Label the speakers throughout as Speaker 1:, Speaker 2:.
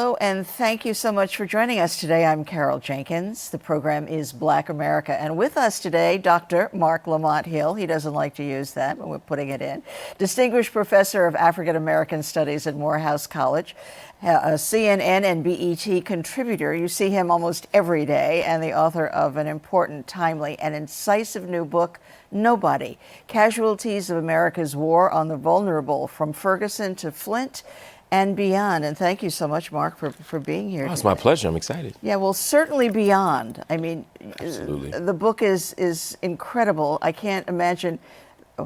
Speaker 1: Hello, and thank you so much for joining us today. I'm Carol Jenkins. The program is Black America. And with us today, Dr. Marc Lamont Hill. He doesn't like to use that, but we're putting it in. Distinguished Professor of African American Studies at Morehouse College, a CNN and BET contributor. You see him almost every day, and the author of an important, timely, and incisive new book, Nobody: Casualties of America's War on the Vulnerable, from Ferguson to Flint and beyond. And thank you so much, Marc, for being here.
Speaker 2: Oh, it's my pleasure. I'm excited.
Speaker 1: Yeah, well, certainly beyond. I mean,
Speaker 2: Absolutely.
Speaker 1: The book is incredible. I can't imagine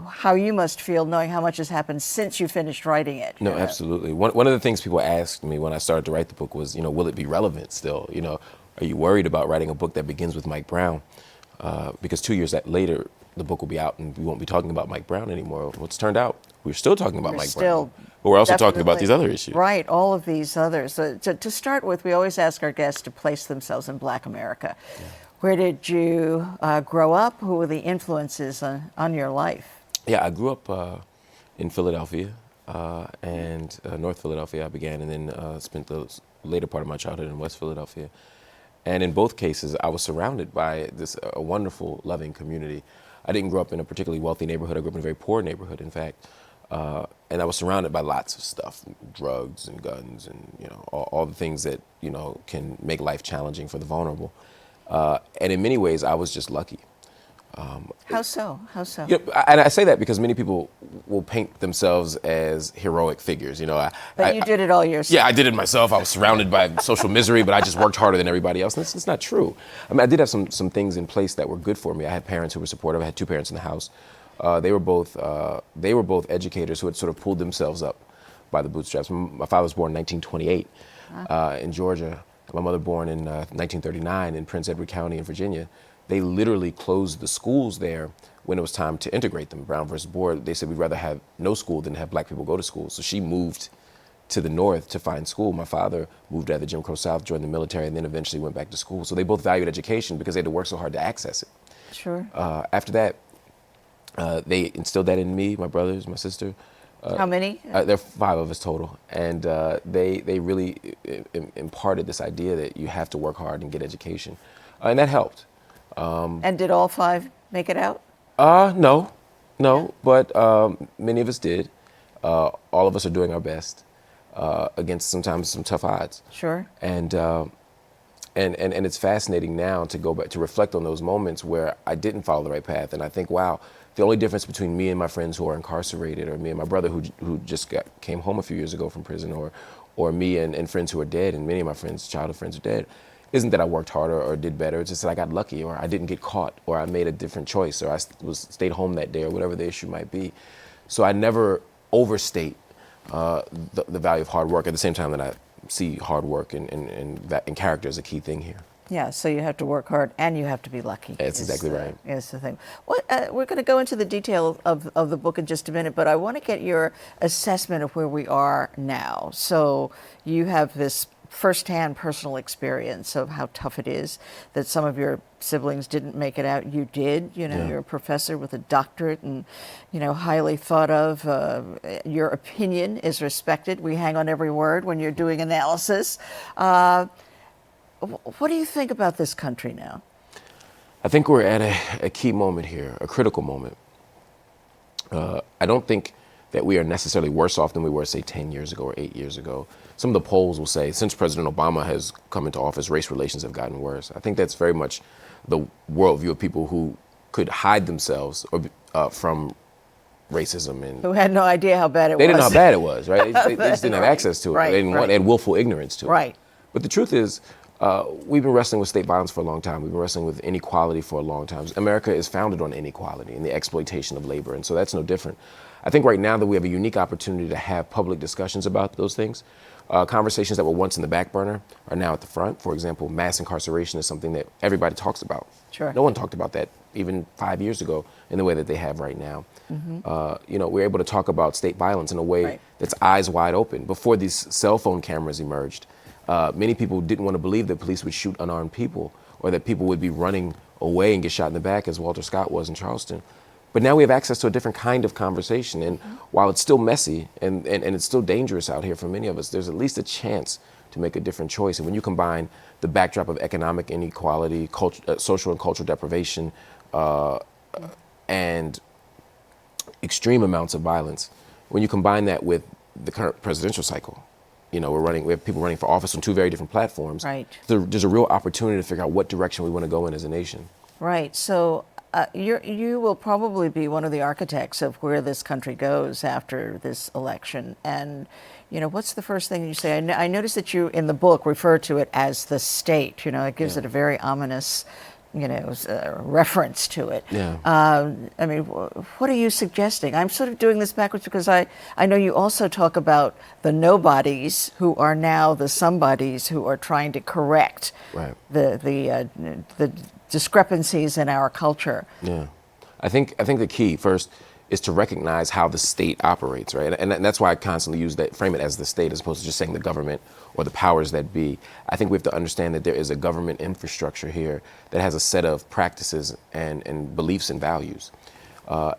Speaker 1: how you must feel knowing how much has happened since you finished writing it.
Speaker 2: No, absolutely. One of the things people asked me when I started to write the book was, will it be relevant still? Are you worried about writing a book that begins with Mike Brown? Because 2 years later, the book will be out and we won't be talking about Mike Brown anymore. Well, it's turned out we're still talking about Mike Brown. But we're also talking about these other issues.
Speaker 1: Right, all of these others. So, to start with, we always ask our guests to place themselves in Black America. Yeah. Where did you grow up? Who were the influences on your life?
Speaker 2: Yeah, I grew up in Philadelphia and North Philadelphia I began, and then spent the later part of my childhood in West Philadelphia. And in both cases, I was surrounded by a wonderful, loving community. I didn't grow up in a particularly wealthy neighborhood. I grew up in a very poor neighborhood, in fact. And I was surrounded by lots of stuff, drugs and guns and, all the things that, can make life challenging for the vulnerable. And in many ways, I was just lucky.
Speaker 1: How so? How so?
Speaker 2: And I say that because many people will paint themselves as heroic figures.
Speaker 1: But you did it all yourself.
Speaker 2: Yeah, I did it myself. I was surrounded by social misery, but I just worked harder than everybody else. And it's not true. I mean, I did have some things in place that were good for me. I had parents who were supportive. I had two parents in the house. They were both educators who had sort of pulled themselves up by the bootstraps. My father was born in 1928 in Georgia. My mother born in 1939 in Prince Edward County in Virginia. They literally closed the schools there when it was time to integrate them. Brown versus Board, they said we'd rather have no school than have black people go to school. So she moved to the north to find school. My father moved out of the Jim Crow South, joined the military, and then eventually went back to school. So they both valued education because they had to work so hard to access it.
Speaker 1: Sure.
Speaker 2: After that, they instilled that in me, my brothers, my sister.
Speaker 1: How many?
Speaker 2: There are 5 of us total. And they really imparted this idea that you have to work hard and get education. And that helped.
Speaker 1: And did all 5 make it out?
Speaker 2: No, but many of us did. All of us are doing our best against sometimes some tough odds.
Speaker 1: Sure.
Speaker 2: And it's fascinating now to go back to reflect on those moments where I didn't follow the right path, and I think, wow, the only difference between me and my friends who are incarcerated, or me and my brother who just came home a few years ago from prison, or me and friends who are dead, and many of my friends, childhood friends, are dead, isn't that I worked harder or did better. It's just that I got lucky, or I didn't get caught, or I made a different choice, or I stayed home that day, or whatever the issue might be. So I never overstate the value of hard work, at the same time that I see hard work and character as a key thing here.
Speaker 1: Yeah, so you have to work hard and you have to be lucky.
Speaker 2: That's exactly right.
Speaker 1: Is the thing. We're going to go into the detail of the book in just a minute, but I want to get your assessment of where we are now. So you have this firsthand personal experience of how tough it is, that some of your siblings didn't make it out. You did.
Speaker 2: Yeah.
Speaker 1: You're a professor with a doctorate and, highly thought of. Your opinion is respected. We hang on every word when you're doing analysis. What do you think about this country now?
Speaker 2: I think we're at a key moment here, a critical moment. I don't think that we are necessarily worse off than we were, say, 10 years ago or 8 years ago. Some of the polls will say, since President Obama has come into office, race relations have gotten worse. I think that's very much the worldview of people who could hide themselves from racism. And
Speaker 1: who had no idea how bad it was.
Speaker 2: They didn't know how bad it was, right? They just didn't have access to it.
Speaker 1: Right,
Speaker 2: They had willful ignorance to it.
Speaker 1: Right.
Speaker 2: But the truth is, we've been wrestling with state violence for a long time. We've been wrestling with inequality for a long time. America is founded on inequality and the exploitation of labor, and so that's no different. I think right now that we have a unique opportunity to have public discussions about those things. Conversations that were once in the back burner are now at the front. For example, mass incarceration is something that everybody talks about.
Speaker 1: Sure.
Speaker 2: No one talked about that even 5 years ago in the way that they have right now. Mm-hmm. We're able to talk about state violence in a way that's eyes wide open. Before these cell phone cameras emerged, many people didn't want to believe that police would shoot unarmed people, or that people would be running away and get shot in the back, as Walter Scott was in Charleston. But now we have access to a different kind of conversation. And while it's still messy and it's still dangerous out here for many of us, there's at least a chance to make a different choice. And when you combine the backdrop of economic inequality, social and cultural deprivation, and extreme amounts of violence, when you combine that with the current presidential cycle, we have people running for office on two very different platforms.
Speaker 1: Right.
Speaker 2: There's a real opportunity to figure out what direction we want to go in as a nation.
Speaker 1: Right. So you will probably be one of the architects of where this country goes after this election. And, what's the first thing you say? I noticed that you, in the book, refer to it as the state. It gives it a very ominous, reference to it.
Speaker 2: Yeah.
Speaker 1: I mean, what are you suggesting? I'm sort of doing this backwards because I know you also talk about the nobodies who are now the somebodies who are trying to correct
Speaker 2: Right.
Speaker 1: the discrepancies in our culture.
Speaker 2: Yeah, I think the key first is to recognize how the state operates, right? And that's why I constantly frame it as the state as opposed to just saying the government or the powers that be. I think we have to understand that there is a government infrastructure here that has a set of practices and beliefs and values.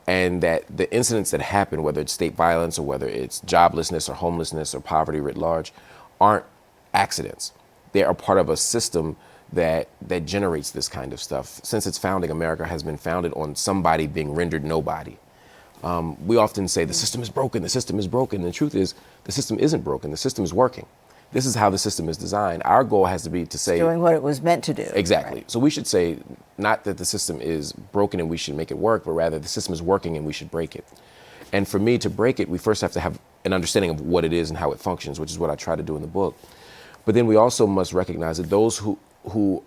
Speaker 2: And that the incidents that happen, whether it's state violence or whether it's joblessness or homelessness or poverty writ large, aren't accidents. They are part of a system that generates this kind of stuff. Since its founding, America has been founded on somebody being rendered nobody. We often say the system is broken, the system is broken. And the truth is, the system isn't broken, the system is working. This is how the system is designed. Our goal has to be to say...
Speaker 1: doing what it was meant to do.
Speaker 2: Exactly.
Speaker 1: Right.
Speaker 2: So we should say not that the system is broken and we should make it work, but rather the system is working and we should break it. And for me to break it, we first have to have an understanding of what it is and how it functions, which is what I try to do in the book. But then we also must recognize that those who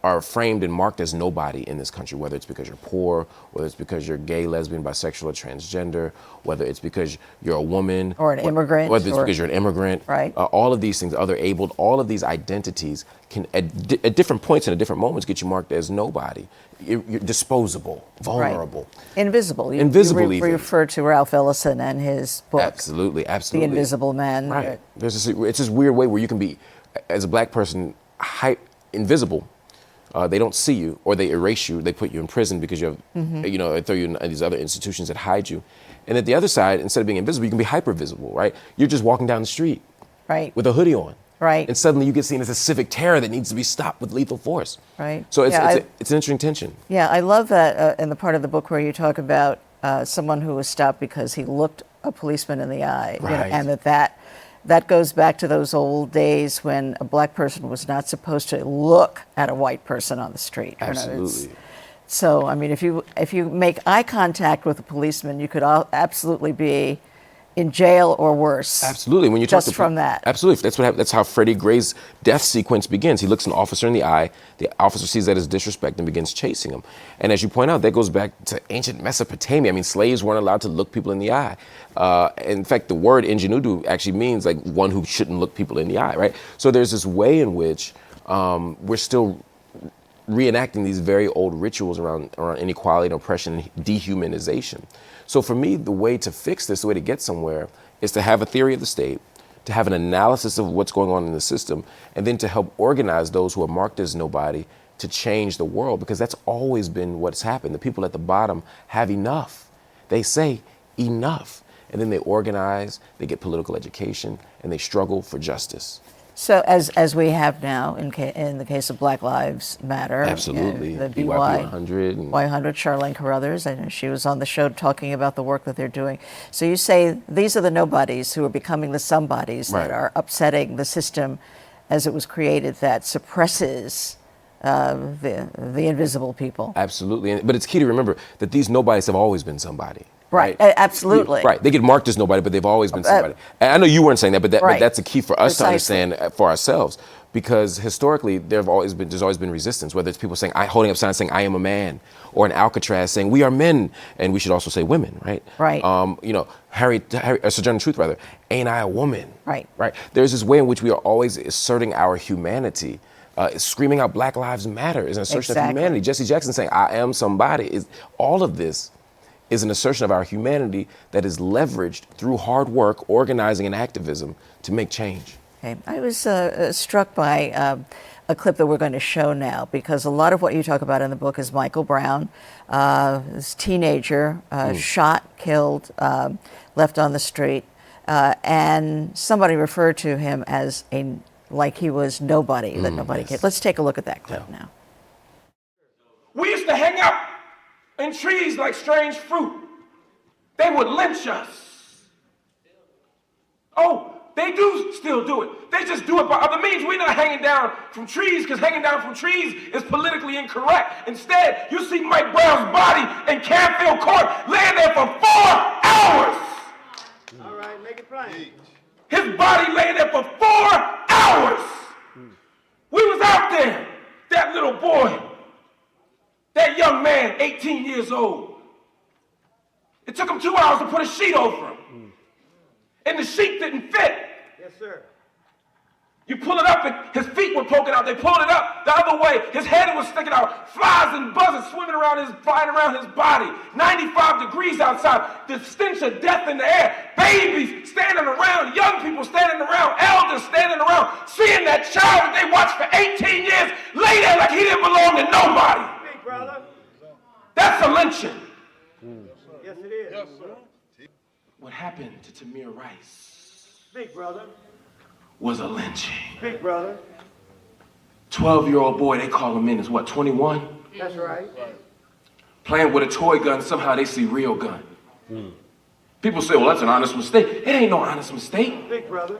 Speaker 2: are framed and marked as nobody in this country, whether it's because you're poor, whether it's because you're gay, lesbian, bisexual, or transgender, whether it's because you're a woman.
Speaker 1: Or an immigrant.
Speaker 2: Whether it's because you're an immigrant.
Speaker 1: Right.
Speaker 2: All of these things, other abled, all of these identities can, at different points and at different moments, get you marked as nobody. You're disposable, vulnerable.
Speaker 1: Right. Invisible.
Speaker 2: Invisible
Speaker 1: you
Speaker 2: even.
Speaker 1: refer to Ralph Ellison and his book.
Speaker 2: Absolutely.
Speaker 1: The Invisible Man.
Speaker 2: Right. It's this weird way where you can be, as a black person, invisible. They don't see you, or they erase you. They put you in prison because you have, they throw you in these other institutions that hide you. And at the other side, instead of being invisible, you can be hyper visible, right? You're just walking down the street,
Speaker 1: right,
Speaker 2: with a hoodie on,
Speaker 1: right,
Speaker 2: and suddenly you get seen as a civic terror that needs to be stopped with lethal force,
Speaker 1: right.
Speaker 2: So it's an interesting tension.
Speaker 1: Yeah, I love that in the part of the book where you talk about someone who was stopped because he looked a policeman in the eye,
Speaker 2: Right.
Speaker 1: And that goes back to those old days when a black person was not supposed to look at a white person on the street.
Speaker 2: Absolutely.
Speaker 1: So, I mean, if you make eye contact with a policeman, you could absolutely be in jail or worse.
Speaker 2: Absolutely. When you
Speaker 1: just
Speaker 2: talk to
Speaker 1: from that.
Speaker 2: Absolutely. That's what happened. That's how Freddie Gray's death sequence begins. He looks an officer in the eye. The officer sees that as disrespect and begins chasing him. And as you point out, that goes back to ancient Mesopotamia. I mean, slaves weren't allowed to look people in the eye. In fact, the word ingenudo actually means like one who shouldn't look people in the eye, right? So there's this way in which we're still reenacting these very old rituals around inequality and oppression and dehumanization. So for me, the way to fix this, the way to get somewhere, is to have a theory of the state, to have an analysis of what's going on in the system, and then to help organize those who are marked as nobody to change the world, because that's always been what's happened. The people at the bottom have enough. They say enough. And then they organize, they get political education, and they struggle for justice.
Speaker 1: So as we have now in the case of Black Lives Matter.
Speaker 2: Absolutely.
Speaker 1: The
Speaker 2: BYP 100.
Speaker 1: Y100, Charlene Carruthers, I know she was on the show talking about the work that they're doing. So you say these are the nobodies who are becoming the somebodies
Speaker 2: Right.
Speaker 1: that are upsetting the system as it was created that suppresses the invisible people.
Speaker 2: Absolutely. But it's key to remember that these nobodies have always been somebody.
Speaker 1: Right. Absolutely.
Speaker 2: Right. They get marked as nobody, but they've always been somebody. And I know you weren't saying that, but,
Speaker 1: Right.
Speaker 2: but that's a key for us
Speaker 1: Precisely.
Speaker 2: to understand for ourselves. Because historically, there's always been resistance, whether it's people saying, holding up signs saying, I am a man, or in Alcatraz saying, we are men, and we should also say women, right?
Speaker 1: Right.
Speaker 2: Sojourner Truth, rather, ain't I a woman?
Speaker 1: Right.
Speaker 2: Right. There's this way in which we are always asserting our humanity. Screaming out Black Lives Matter is an assertion of humanity. Jesse Jackson saying, I am somebody. All of this is an assertion of our humanity that is leveraged through hard work, organizing, and activism to make change.
Speaker 1: Okay. I was struck by a clip that we're going to show now, because a lot of what you talk about in the book is Michael Brown, this teenager, shot, killed, left on the street, and somebody referred to him as a like he was nobody, that nobody cared. Let's take a look at that clip now.
Speaker 3: We used to hang out in trees like strange fruit. They would lynch us. Oh, they do still do it. They just do it by other means. We're not hanging down from trees because hanging down from trees is politically incorrect. Instead, you see Mike Brown's body in Canfield Court laying there for 4 hours.
Speaker 4: All right, make it plain.
Speaker 3: His body laying there for 4 hours. We was out there, that little boy, that young man, 18 years old. It took him 2 hours to put a sheet over him. And the sheet didn't fit.
Speaker 4: Yes, sir.
Speaker 3: You pull it up and his feet were poking out. They pulled it up the other way. His head was sticking out. Flies and buzzards flying around his body. 95 degrees outside. The stench of death in the air. Babies standing around. Young people standing around. Elders standing around. Seeing that child that they watched for 18 years lay there like he didn't belong to nobody.
Speaker 4: Big brother.
Speaker 3: That's a lynching.
Speaker 4: Yes, it is. Yes, sir.
Speaker 3: What happened to Tamir Rice
Speaker 4: Big brother.
Speaker 3: was a lynching.
Speaker 4: Big brother.
Speaker 3: 12-year-old boy, they call him in, is what, 21?
Speaker 4: That's right.
Speaker 3: Playing with a toy gun, somehow they see real gun. People say, well, that's an honest mistake. It ain't no honest mistake.
Speaker 4: Big brother.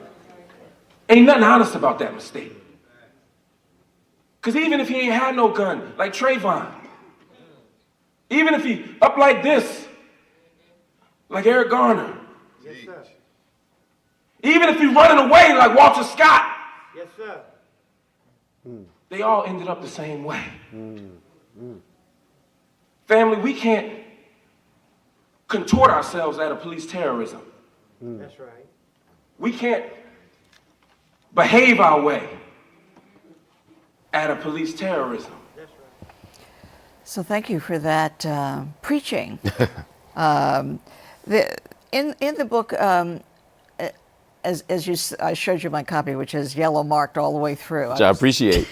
Speaker 3: Ain't nothing honest about that mistake. Because even if he ain't had no gun, like Trayvon, even if he up like this, like Eric Garner,
Speaker 4: Yes, sir.
Speaker 3: even if he running away like Walter Scott,
Speaker 4: Yes, sir.
Speaker 3: they all ended up the same way. Family, we can't contort ourselves out of police terrorism.
Speaker 4: That's right.
Speaker 3: We can't behave our way out of police terrorism.
Speaker 4: That's right.
Speaker 1: So thank you for that preaching. In the book, I showed you my copy, which is yellow marked all the way through.
Speaker 2: Which I appreciate.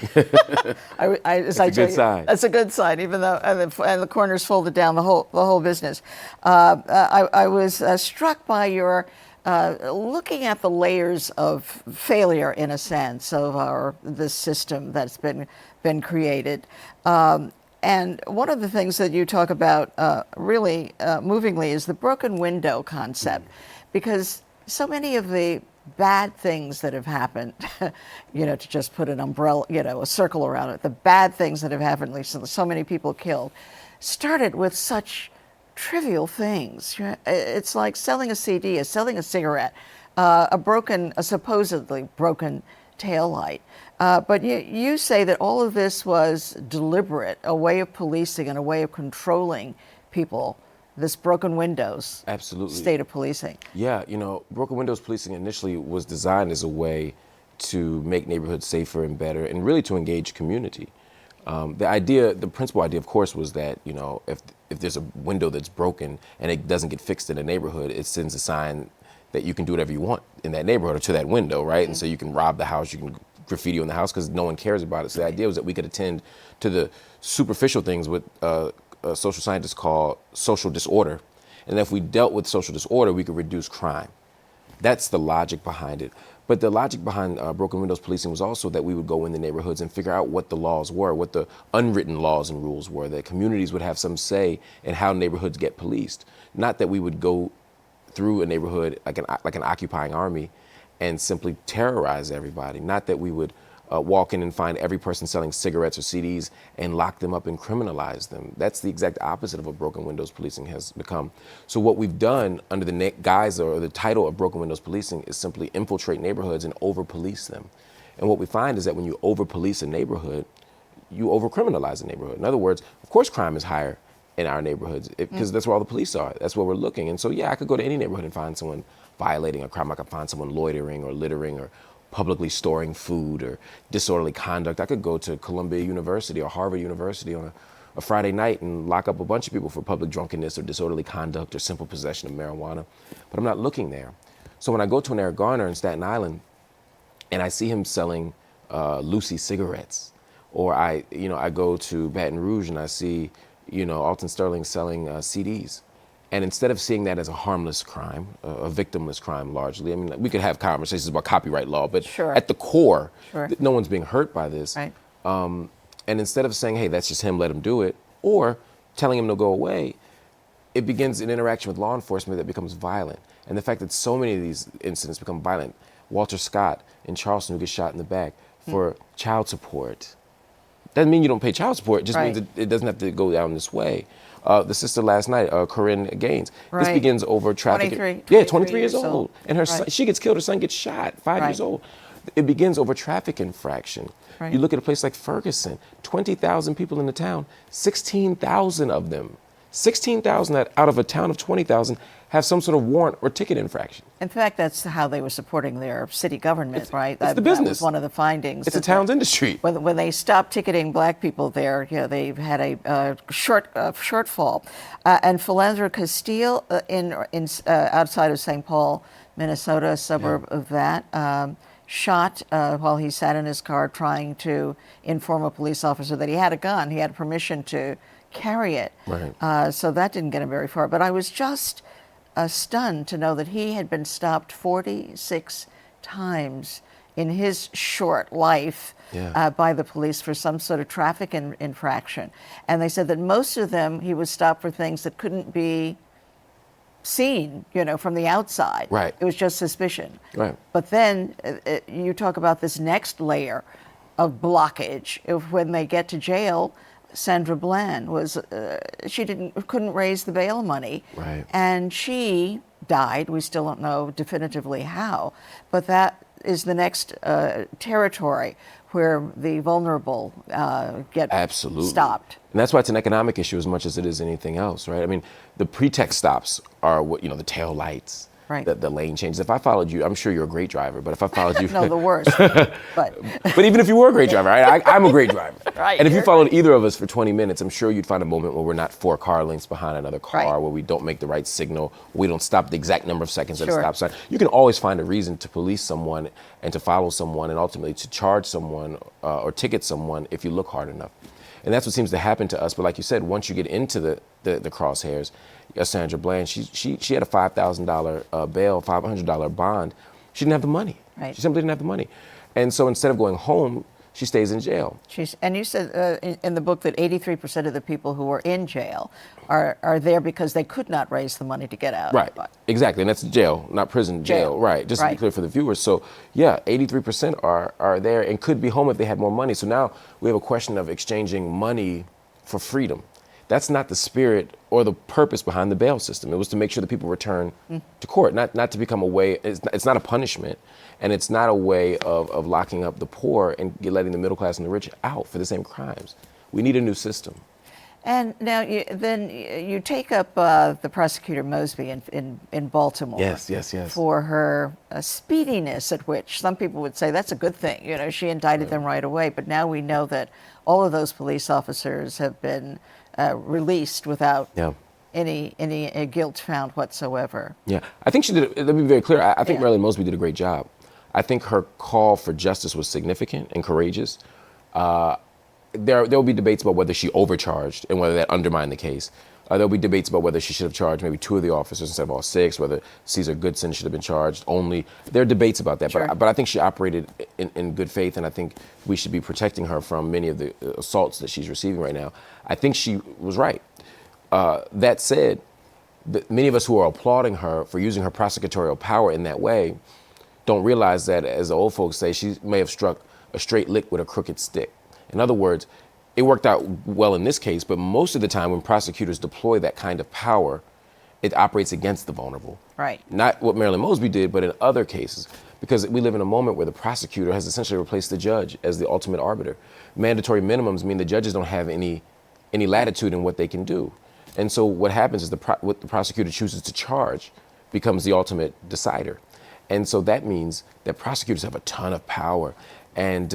Speaker 1: That's a
Speaker 2: good sign.
Speaker 1: That's a good sign, even though and the corners folded down, the whole business. I was struck by your looking at the layers of failure, in a sense, of this system that's been created. And one of the things that you talk about really movingly is the broken window concept, because so many of the bad things that have happened, to just put an umbrella, a circle around it, the bad things that have happened recently, so many people killed, started with such trivial things. It's like selling a CD, selling a cigarette, a supposedly broken taillight. But you say that all of this was deliberate, a way of policing and a way of controlling people, this broken windows
Speaker 2: Absolutely.
Speaker 1: state of policing.
Speaker 2: Yeah, broken windows policing initially was designed as a way to make neighborhoods safer and better, and really to engage community. The principal idea, of course, was that if there's a window that's broken and it doesn't get fixed in a neighborhood, it sends a sign that you can do whatever you want in that neighborhood or to that window, right? Mm-hmm. And so you can rob the house, you can graffiti on the house because no one cares about it. So the idea was that we could attend to the superficial things what social scientists call social disorder, and that if we dealt with social disorder, we could reduce crime. That's the logic behind it. But the logic behind broken windows policing was also that we would go in the neighborhoods and figure out what the laws were, what the unwritten laws and rules were, that communities would have some say in how neighborhoods get policed. Not that we would go through a neighborhood like an occupying army and simply terrorize everybody. Not that we would walk in and find every person selling cigarettes or CDs and lock them up and criminalize them. That's the exact opposite of what broken windows policing has become. So what we've done under the guise or the title of broken windows policing is simply infiltrate neighborhoods and over-police them. And what we find is that when you over-police a neighborhood, you over-criminalize a neighborhood. In other words, of course crime is higher in our neighborhoods because that's where all the police are. That's where we're looking. And so, yeah, I could go to any neighborhood and find someone violating a crime. I could find someone loitering or littering or publicly storing food or disorderly conduct. I could go to Columbia University or Harvard University on a Friday night and lock up a bunch of people for public drunkenness or disorderly conduct or simple possession of marijuana. But I'm not looking there. So when I go to an Eric Garner in Staten Island and I see him selling Lucy cigarettes, or I go to Baton Rouge and I see Alton Sterling selling CDs, And instead of seeing that as a harmless crime, a victimless crime largely, I mean, we could have conversations about copyright law, but
Speaker 1: Sure.
Speaker 2: at the core,
Speaker 1: Sure.
Speaker 2: no one's being hurt by this.
Speaker 1: Right.
Speaker 2: And instead of saying, hey, that's just him, let him do it, or telling him to go away, it begins an interaction with law enforcement that becomes violent. And the fact that so many of these incidents become violent. Walter Scott in Charleston, who gets shot in the back for child support. Doesn't mean you don't pay child support. It just means it doesn't have to go down this way. The sister last night, Corinne Gaines.
Speaker 1: Right.
Speaker 2: This begins over trafficking.
Speaker 1: 23
Speaker 2: Yeah, 23 years old. And her
Speaker 1: Right.
Speaker 2: son, she gets killed. Her son gets shot, 5 years
Speaker 1: Right.
Speaker 2: old. It begins over traffic infraction.
Speaker 1: Right.
Speaker 2: You look at a place like Ferguson, 20,000 people in the town, 16,000 of them, 16,000 out of a town of 20,000 have some sort of warrant or ticket infraction.
Speaker 1: In fact, that's how they were supporting their city government, right?
Speaker 2: it's the
Speaker 1: That
Speaker 2: business.
Speaker 1: was one of the findings.
Speaker 2: It's a
Speaker 1: that
Speaker 2: town's industry.
Speaker 1: When they stopped ticketing black people there, they had a shortfall. And Philandro Castile, outside of St. Paul, Minnesota, a suburb of that, shot while he sat in his car trying to inform a police officer that he had a gun. He had permission to carry it.
Speaker 2: Right.
Speaker 1: So that didn't get him very far. But I was just stunned to know that he had been stopped 46 times in his short life by the police for some sort of traffic infraction. And they said that most of them, he was stopped for things that couldn't be seen, from the outside.
Speaker 2: Right.
Speaker 1: It was just suspicion.
Speaker 2: Right.
Speaker 1: But then you talk about this next layer of blockage. When they get to jail, Sandra Bland was couldn't raise the bail money,
Speaker 2: Right.
Speaker 1: and she died. We still don't know definitively how, but that is the next territory where the vulnerable get
Speaker 2: Absolutely
Speaker 1: stopped.
Speaker 2: And that's why it's an economic issue as much as it is anything else, right? I mean, the pretext stops are what, the tail lights,
Speaker 1: Right.
Speaker 2: the lane changes. If I followed you, I'm sure you're a great driver, but if I followed you,
Speaker 1: No, the worst. But
Speaker 2: but even if you were a great driver, I'm a great driver.
Speaker 1: Right,
Speaker 2: And if you
Speaker 1: you're
Speaker 2: followed either of us for 20 minutes, I'm sure you'd find a moment where we're not 4 car lengths behind another car,
Speaker 1: Right.
Speaker 2: where we don't make the right signal, we don't stop the exact number of seconds at a
Speaker 1: Sure.
Speaker 2: stop sign. You can always find a reason to police someone and to follow someone and ultimately to charge someone or ticket someone if you look hard enough. And that's what seems to happen to us. But like you said, once you get into the crosshairs, Sandra Bland, she had a $5,000 bail, $500 bond. She didn't have the money.
Speaker 1: Right.
Speaker 2: She simply didn't have the money. And so instead of going home, she stays in jail.
Speaker 1: And you said in the book that 83% of the people who are in jail are there because they could not raise the money to get out.
Speaker 2: Right, exactly. And that's jail, not prison, jail. Right, just to be
Speaker 1: Right.
Speaker 2: clear for the viewers. So yeah, 83% are there and could be home if they had more money. So now we have a question of exchanging money for freedom. That's not the spirit or the purpose behind the bail system. It was to make sure that people return to court, not to become a way, it's not a punishment, and it's not a way of locking up the poor and letting the middle class and the rich out for the same crimes. We need a new system.
Speaker 1: And now you take up the prosecutor Mosby in Baltimore.
Speaker 2: Yes.
Speaker 1: For her speediness at which some people would say that's a good thing. She indicted them right away. But now we know that all of those police officers have been released without any guilt found whatsoever.
Speaker 2: Yeah, I think she did. Let me be very clear. I think
Speaker 1: Yeah.
Speaker 2: Marilyn Mosby did a great job. I think her call for justice was significant and courageous. There will be debates about whether she overcharged and whether that undermined the case. There'll be debates about whether she should have charged maybe 2 of the officers instead of all 6, whether Cesar Goodson should have been charged only. There are debates about that,
Speaker 1: Sure.
Speaker 2: but I think she operated in good faith, and I think we should be protecting her from many of the assaults that she's receiving right now. I think she was right. That said, many of us who are applauding her for using her prosecutorial power in that way don't realize that, as the old folks say, she may have struck a straight lick with a crooked stick. In other words, it worked out well in this case, but most of the time when prosecutors deploy that kind of power, it operates against the vulnerable.
Speaker 1: Right.
Speaker 2: Not what Marilyn Mosby did, but in other cases, because we live in a moment where the prosecutor has essentially replaced the judge as the ultimate arbiter. Mandatory minimums mean the judges don't have any latitude in what they can do. And so what happens is what the prosecutor chooses to charge becomes the ultimate decider. And so that means that prosecutors have a ton of power, and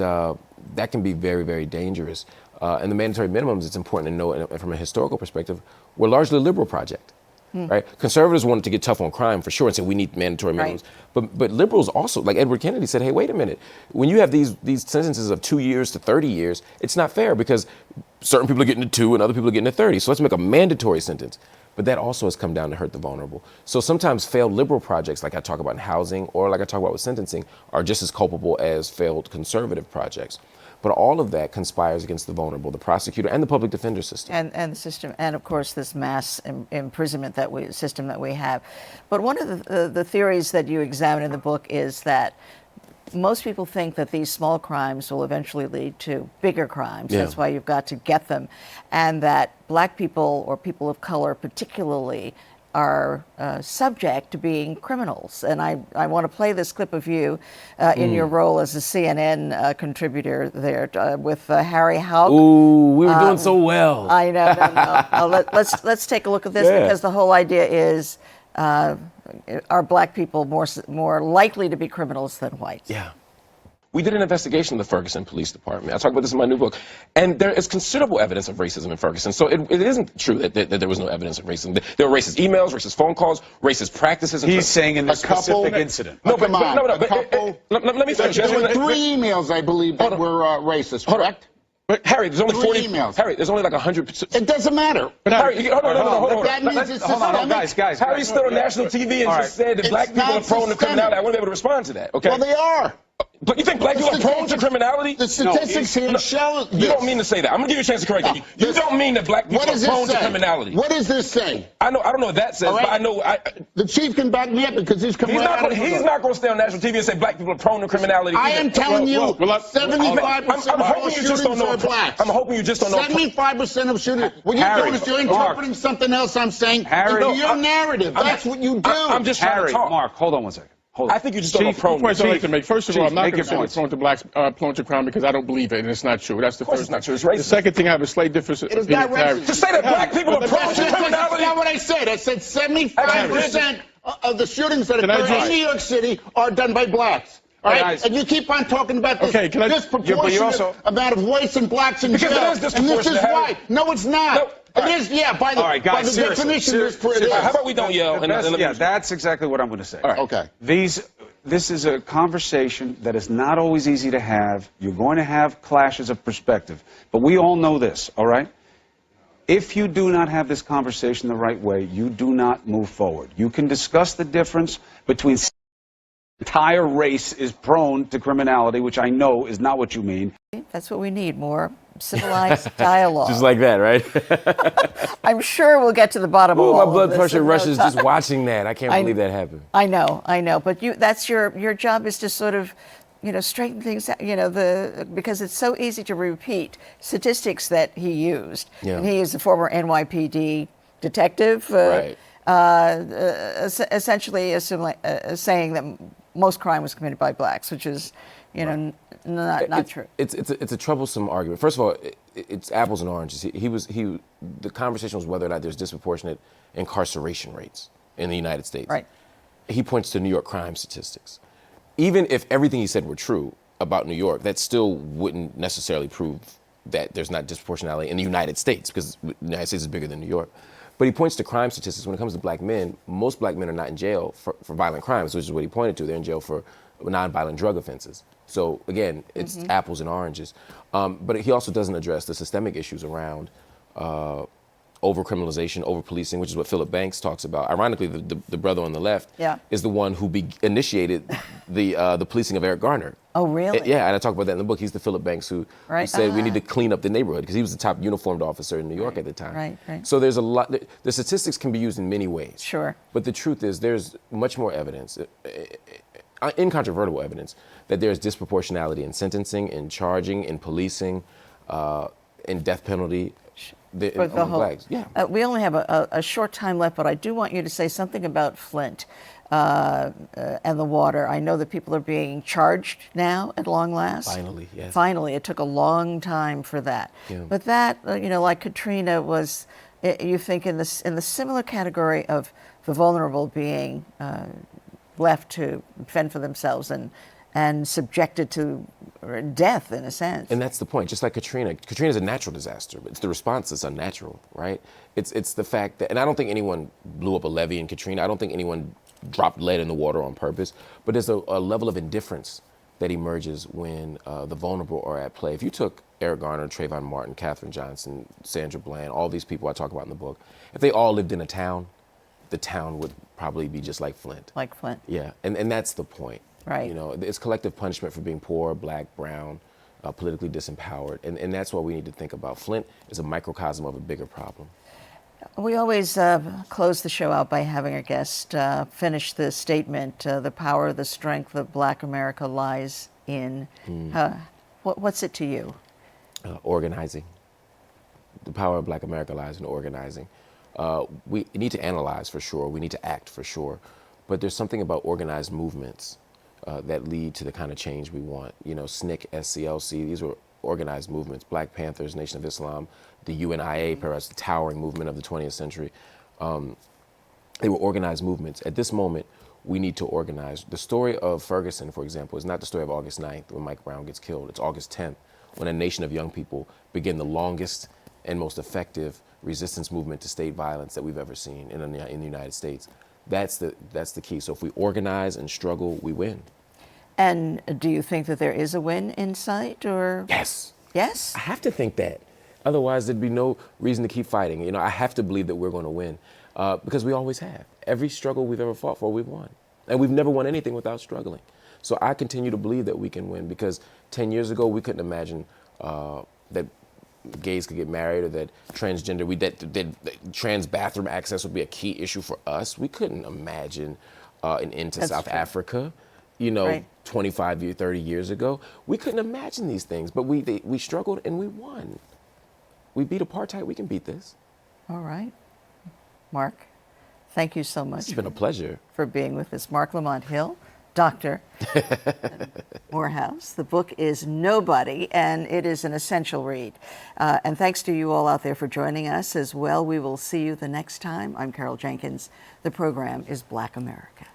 Speaker 2: that can be very, very dangerous. And the mandatory minimums, it's important to know, and from a historical perspective, were largely a liberal project. Right? Conservatives wanted to get tough on crime for sure and said we need mandatory minimums.
Speaker 1: Right.
Speaker 2: But liberals also, like Edward Kennedy said, hey, wait a minute. When you have these sentences of 2 years to 30 years, it's not fair because certain people are getting to 2 and other people are getting to 30. So let's make a mandatory sentence. But that also has come down to hurt the vulnerable. So sometimes failed liberal projects, like I talk about in housing or like I talk about with sentencing, are just as culpable as failed conservative projects. But all of that conspires against the vulnerable, the prosecutor and the public defender system.
Speaker 1: And the system, and of course this mass imprisonment system that we have. But one of the theories that you examine in the book is that most people think that these small crimes will eventually lead to bigger crimes.
Speaker 2: Yeah.
Speaker 1: That's why you've got to get them. And that black people, or people of color particularly, are subject to being criminals. And I want to play this clip of you in your role as a CNN contributor there with Harry Houck.
Speaker 2: Ooh, we were doing so well.
Speaker 1: I know. No. Let's take a look at this, because the whole idea is, are black people more likely to be criminals than whites?
Speaker 2: Yeah. We did an investigation of the Ferguson Police Department. I talk about this in my new book. And there is considerable evidence of racism in Ferguson. So it isn't true that there was no evidence of racism. There were racist emails, racist phone calls, racist practices.
Speaker 5: He's saying in this specific incident.
Speaker 2: No, but,
Speaker 6: Come on,
Speaker 2: no,
Speaker 6: a
Speaker 2: but
Speaker 6: couple.
Speaker 2: let me finish.
Speaker 6: There were 3 emails, I believe, that were racist, correct?
Speaker 2: But Harry, there's only
Speaker 6: 3
Speaker 2: 40
Speaker 6: emails.
Speaker 2: Harry, there's only like 100.
Speaker 6: It doesn't matter.
Speaker 2: But Harry, hold on.
Speaker 6: That means it's
Speaker 5: Hold on,
Speaker 6: systemic.
Speaker 5: guys.
Speaker 2: Harry stood on national TV and
Speaker 5: All right.
Speaker 2: just said that
Speaker 6: It's
Speaker 2: black people are
Speaker 6: not
Speaker 2: prone to
Speaker 6: systemic.
Speaker 2: criminality. I wouldn't be able to respond to that, okay?
Speaker 6: Well, they are.
Speaker 2: But you think black people are prone to criminality?
Speaker 6: The statistics here show this.
Speaker 2: You don't mean to say that. I'm gonna give you a chance to correct it. You don't mean that black people
Speaker 6: What
Speaker 2: are
Speaker 6: does
Speaker 2: prone
Speaker 6: this
Speaker 2: to
Speaker 6: say?
Speaker 2: criminality.
Speaker 6: What does this say?
Speaker 2: I don't know what that says,
Speaker 6: All right.
Speaker 2: but I know
Speaker 6: The chief can back me up because he's come
Speaker 2: he's
Speaker 6: right
Speaker 2: not
Speaker 6: out
Speaker 2: gonna,
Speaker 6: of
Speaker 2: he's not going to stay on national TV and say black people are prone to criminality.
Speaker 6: I
Speaker 2: either.
Speaker 6: am telling you, 75%
Speaker 2: I'm
Speaker 6: of all
Speaker 2: hoping you just don't
Speaker 6: shootings
Speaker 2: know.
Speaker 6: are blacks.
Speaker 2: I'm hoping you just don't know.
Speaker 6: 75% of shootings. What you're
Speaker 5: Harry,
Speaker 6: doing is you're
Speaker 5: Mark.
Speaker 6: interpreting something else I'm saying
Speaker 5: Harry,
Speaker 6: into your
Speaker 2: I'm-
Speaker 6: narrative. That's what you do.
Speaker 2: I'm just trying
Speaker 5: Harry,
Speaker 2: to talk.
Speaker 5: Mark, hold on one second. Hold on.
Speaker 2: I think you just don't know
Speaker 7: Chief,
Speaker 2: prone.
Speaker 7: points I'd like to
Speaker 5: Chief,
Speaker 7: make. First of all, I'm not
Speaker 5: make
Speaker 7: going to say
Speaker 5: your
Speaker 7: they're prone to blacks, prone to crime, because I don't believe it, and it's not true. That's the
Speaker 2: course
Speaker 7: first
Speaker 2: it's not true. It's
Speaker 7: thing.
Speaker 2: racist.
Speaker 7: The second thing, I have a slight difference.
Speaker 6: It is not racist.
Speaker 2: To say that black people are
Speaker 6: But
Speaker 2: prone to
Speaker 6: that's
Speaker 2: criminality.
Speaker 6: not what I said. I said 75% of the shootings that
Speaker 7: Can I
Speaker 6: occur
Speaker 7: just-
Speaker 6: in New York City are done by blacks. All right?
Speaker 5: Guys.
Speaker 6: And you keep on talking about this
Speaker 7: Okay, can I-
Speaker 6: disproportionate
Speaker 5: also-
Speaker 6: amount of whites and blacks in
Speaker 2: Because
Speaker 6: jail.
Speaker 2: it is
Speaker 6: And this is
Speaker 2: disproportionate, Harry.
Speaker 6: why. No, it's not.
Speaker 2: No. All
Speaker 6: It
Speaker 2: right.
Speaker 6: is, yeah, by the,
Speaker 5: All right, guys,
Speaker 6: by the
Speaker 5: seriously,
Speaker 6: definition,
Speaker 5: seriously.
Speaker 6: it is.
Speaker 2: How about we don't yell?
Speaker 5: The best-
Speaker 2: let me
Speaker 5: yeah,
Speaker 2: respond.
Speaker 5: that's exactly what I'm going to say.
Speaker 2: All right.
Speaker 6: Okay.
Speaker 5: This is a conversation that is not always easy to have. You're going to have clashes of perspective. But we all know this, all right? If you do not have this conversation the right way, you do not move forward. You can discuss the difference between entire race is prone to criminality, which I know is not what you mean.
Speaker 1: That's what we need, more civilized dialogue.
Speaker 2: Just like that, right?
Speaker 1: I'm sure we'll get to the bottom of
Speaker 2: Ooh,
Speaker 1: all
Speaker 2: my
Speaker 1: of
Speaker 2: blood
Speaker 1: this
Speaker 2: pressure
Speaker 1: in no
Speaker 2: rushes
Speaker 1: time.
Speaker 2: just watching that. I can't believe that happened.
Speaker 1: I know, but that's your job, is to sort of, straighten things out, because it's so easy to repeat statistics that he used.
Speaker 2: Yeah.
Speaker 1: And he is a former NYPD detective,
Speaker 2: Right.
Speaker 1: essentially saying that most crime was committed by blacks, which is, not true.
Speaker 2: It's a troublesome argument. First of all, it's apples and oranges. The conversation was whether or not there's disproportionate incarceration rates in the United States.
Speaker 1: Right.
Speaker 2: He points to New York crime statistics. Even if everything he said were true about New York, that still wouldn't necessarily prove that there's not disproportionality in the United States, because the United States is bigger than New York. But he points to crime statistics. When it comes to black men, most black men are not in jail for violent crimes, which is what he pointed to. They're in jail for nonviolent drug offenses. So again, it's apples and oranges. But he also doesn't address the systemic issues around over-criminalization, over-policing, which is what Philip Banks talks about. Ironically, the brother on the left is the one who initiated the policing of Eric Garner.
Speaker 1: Oh, really?
Speaker 2: Yeah, and I talk about that in the book. He's the Philip Banks who said we need to clean up the neighborhood, because he was the top uniformed officer in New York at the time.
Speaker 1: Right.
Speaker 2: So there's a lot. The statistics can be used in many ways.
Speaker 1: Sure.
Speaker 2: But the truth is, there's much more evidence, incontrovertible evidence, that there's disproportionality in sentencing, in charging, in policing, in death penalty.
Speaker 1: For the whole,
Speaker 2: blacks. Yeah.
Speaker 1: We only have a short time left, but I do want you to say something about Flint and the water. I know that people are being charged now at long last.
Speaker 2: Finally, yes.
Speaker 1: Finally, it took a long time for that.
Speaker 2: Yeah.
Speaker 1: But that, like Katrina, was, you think, in the similar category of the vulnerable being left to fend for themselves and subjected to death, in a sense.
Speaker 2: And that's the point. Just like Katrina. Katrina's a natural disaster, but it's the response that's unnatural, right? It's the fact that, and I don't think anyone blew up a levee in Katrina. I don't think anyone dropped lead in the water on purpose. But there's a level of indifference that emerges when the vulnerable are at play. If you took Eric Garner, Trayvon Martin, Katherine Johnson, Sandra Bland, all these people I talk about in the book, if they all lived in a town, the town would probably be just like Flint.
Speaker 1: Like Flint.
Speaker 2: Yeah, and that's the point.
Speaker 1: Right.
Speaker 2: You know, it's collective punishment for being poor, black, brown, politically disempowered, and that's what we need to think about. Flint is a microcosm of a bigger problem.
Speaker 1: We always close the show out by having our guest finish the statement, the power, the strength of Black America lies in. What's it to you?
Speaker 2: Organizing. The power of Black America lies in organizing. We need to analyze for sure. We need to act for sure. But there's something about organized movements that lead to the kind of change we want. You know, SNCC, SCLC, these were organized movements. Black Panthers, Nation of Islam, the UNIA, perhaps the towering movement of the 20th century. They were organized movements. At this moment, we need to organize. The story of Ferguson, for example, is not the story of August 9th when Mike Brown gets killed. It's August 10th when a nation of young people begin the longest and most effective resistance movement to state violence that we've ever seen in the United States. That's the key. So if we organize and struggle, we win.
Speaker 1: And do you think that there is a win in sight, or?
Speaker 2: Yes.
Speaker 1: Yes?
Speaker 2: I have to think that. Otherwise, there'd be no reason to keep fighting. You know, I have to believe that we're going to win because we always have. Every struggle we've ever fought for, we've won. And we've never won anything without struggling. So I continue to believe that we can win because 10 years ago, we couldn't imagine that gays could get married or that transgender, that trans bathroom access would be a key issue for us. We couldn't imagine an end to
Speaker 1: That's
Speaker 2: South
Speaker 1: true.
Speaker 2: Africa, you know,
Speaker 1: Right.
Speaker 2: 25, 30 years ago. We couldn't imagine these things, but we struggled and we won. We beat apartheid, we can beat this.
Speaker 1: All right. Mark, thank you so much
Speaker 2: It's been a pleasure.
Speaker 1: for being with us. Mark Lamont Hill, doctor at Morehouse. The book is Nobody, and it is an essential read. And thanks to you all out there for joining us as well. We will see you the next time. I'm Carol Jenkins. The program is Black America.